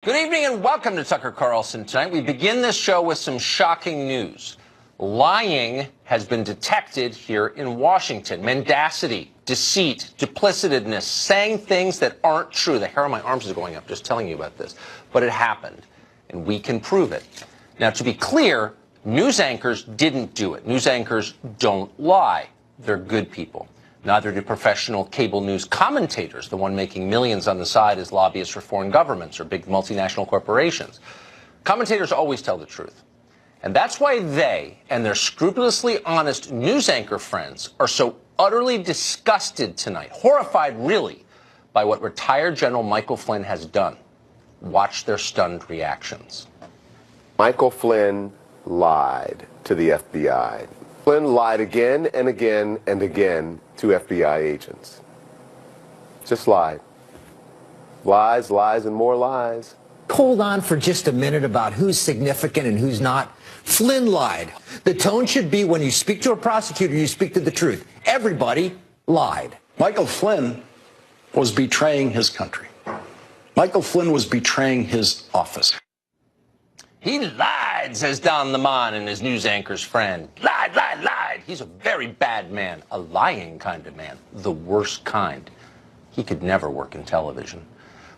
Good evening and welcome to Tucker Carlson Tonight. We begin this show with some shocking news. Lying has been detected here in Washington. Mendacity, deceit, duplicitousness, saying things that aren't true. The hair on my arms is going up just telling you about this. But it happened, and we can prove it. Now, to be clear, news anchors didn't do it. News anchors don't lie. They're good people. Neither do professional cable news commentators, the one making millions on the side as lobbyists for foreign governments or big multinational corporations. Commentators always tell the truth. And that's why they and their scrupulously honest news anchor friends are so utterly disgusted tonight, horrified really, by what retired General Michael Flynn has done. Watch their stunned reactions. Michael Flynn lied to the FBI. Flynn lied again and again and again to FBI agents. Just lied. Lies, lies, and more lies. Hold on for just a minute about who's significant and who's not. Flynn lied. The tone should be when you speak to a prosecutor, you speak to the truth. Everybody lied. Michael Flynn was betraying his country. Michael Flynn was betraying his office. He lied, says Don Lemon and his news anchor's friend. Lied, lied, lied. He's a very bad man, a lying kind of man, the worst kind. He could never work in television.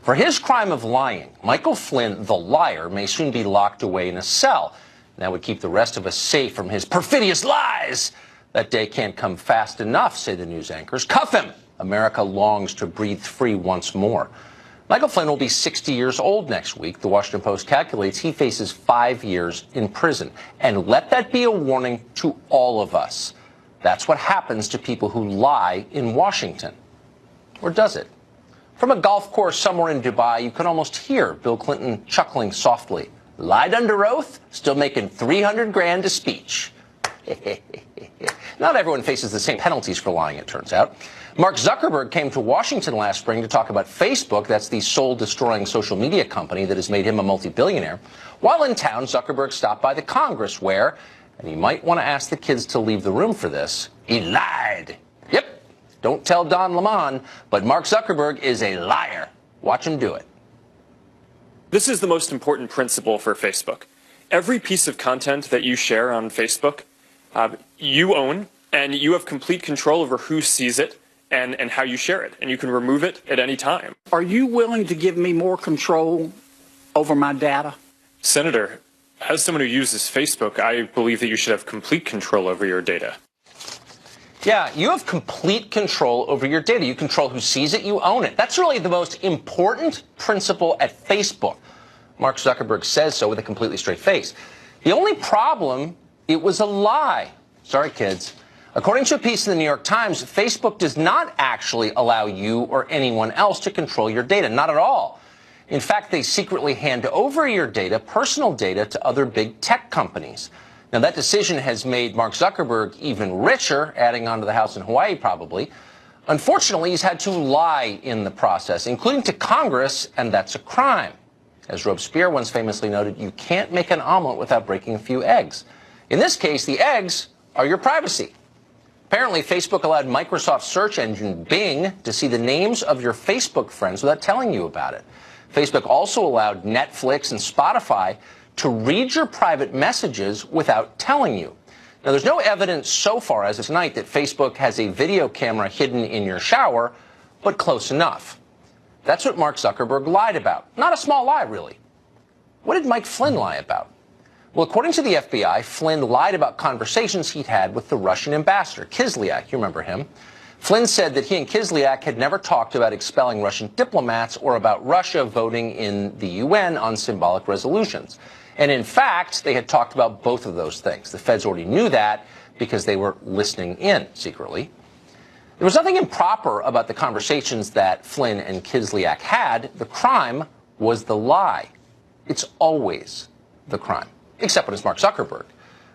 For his crime of lying, Michael Flynn, the liar, may soon be locked away in a cell. And that would keep the rest of us safe from his perfidious lies. That day can't come fast enough, say the news anchors. Cuff him! America longs to breathe free once more. Michael Flynn will be 60 years old next week. The Washington Post calculates he faces 5 years in prison. And let that be a warning to all of us. That's what happens to people who lie in Washington. Or does it? From a golf course somewhere in Dubai, you can almost hear Bill Clinton chuckling softly. Lied under oath, still making 300 grand a speech. Not everyone faces the same penalties for lying, it turns out. Mark Zuckerberg came to Washington last spring to talk about Facebook. That's the soul-destroying social media company that has made him a multi-billionaire. While in town, Zuckerberg stopped by the Congress where, and you might want to ask the kids to leave the room for this, he lied. Yep, don't tell Don Lemon, but Mark Zuckerberg is a liar. Watch him do it. This is the most important principle for Facebook. Every piece of content that you share on Facebook, you own, and you have complete control over who sees it and how you share it, and you can remove it at any time. Are you willing to give me more control over my data? Senator, as someone who uses Facebook, I believe that you should have complete control over your data. Yeah, you have complete control over your data. You control who sees it, you own it. That's really the most important principle at Facebook. Mark Zuckerberg says so with a completely straight face. The only problem, it was a lie. Sorry, kids. According to a piece in the New York Times, Facebook does not actually allow you or anyone else to control your data. Not at all. In fact, they secretly hand over your data, personal data, to other big tech companies. Now, that decision has made Mark Zuckerberg even richer, adding on to the house in Hawaii probably. Unfortunately, he's had to lie in the process, including to Congress, and that's a crime. As Robespierre once famously noted, you can't make an omelet without breaking a few eggs. In this case, the eggs are your privacy. Apparently, Facebook allowed Microsoft's search engine Bing to see the names of your Facebook friends without telling you about it. Facebook also allowed Netflix and Spotify to read your private messages without telling you. Now, there's no evidence so far as of tonight that Facebook has a video camera hidden in your shower, but close enough. That's what Mark Zuckerberg lied about. Not a small lie, really. What did Mike Flynn lie about? Well, according to the FBI, Flynn lied about conversations he'd had with the Russian ambassador, Kislyak. You remember him. Flynn said that he and Kislyak had never talked about expelling Russian diplomats or about Russia voting in the UN on symbolic resolutions. And in fact, they had talked about both of those things. The feds already knew that because they were listening in secretly. There was nothing improper about the conversations that Flynn and Kislyak had. The crime was the lie. It's always the crime, except when it's Mark Zuckerberg.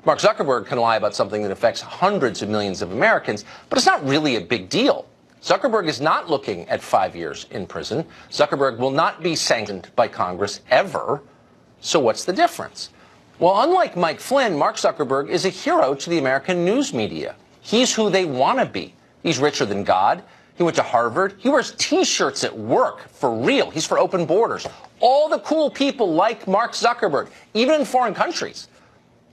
Mark Zuckerberg can lie about something that affects hundreds of millions of Americans, but it's not really a big deal. Zuckerberg is not looking at 5 years in prison. Zuckerberg will not be sanctioned by Congress ever. So what's the difference? Well, unlike Mike Flynn, Mark Zuckerberg is a hero to the American news media. He's who they want to be. He's richer than God. He went to Harvard. He wears T-shirts at work, for real. He's for open borders. All the cool people like Mark Zuckerberg, even in foreign countries.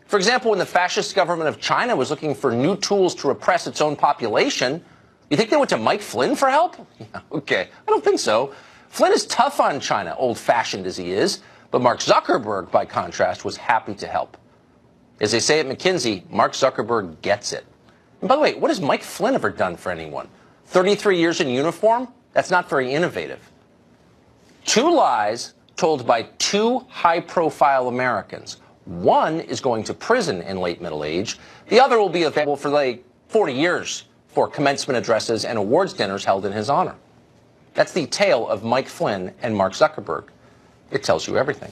For example, when the fascist government of China was looking for new tools to repress its own population, you think they went to Mike Flynn for help? Yeah, okay, I don't think so. Flynn is tough on China, old-fashioned as he is, but Mark Zuckerberg, by contrast, was happy to help. As they say at McKinsey, Mark Zuckerberg gets it. And by the way, what has Mike Flynn ever done for anyone? 33 years in uniform? That's not very innovative. 2 lies told by 2 high-profile Americans. One is going to prison in late middle age. The other will be available for like 40 years for commencement addresses and awards dinners held in his honor. That's the tale of Mike Flynn and Mark Zuckerberg. It tells you everything.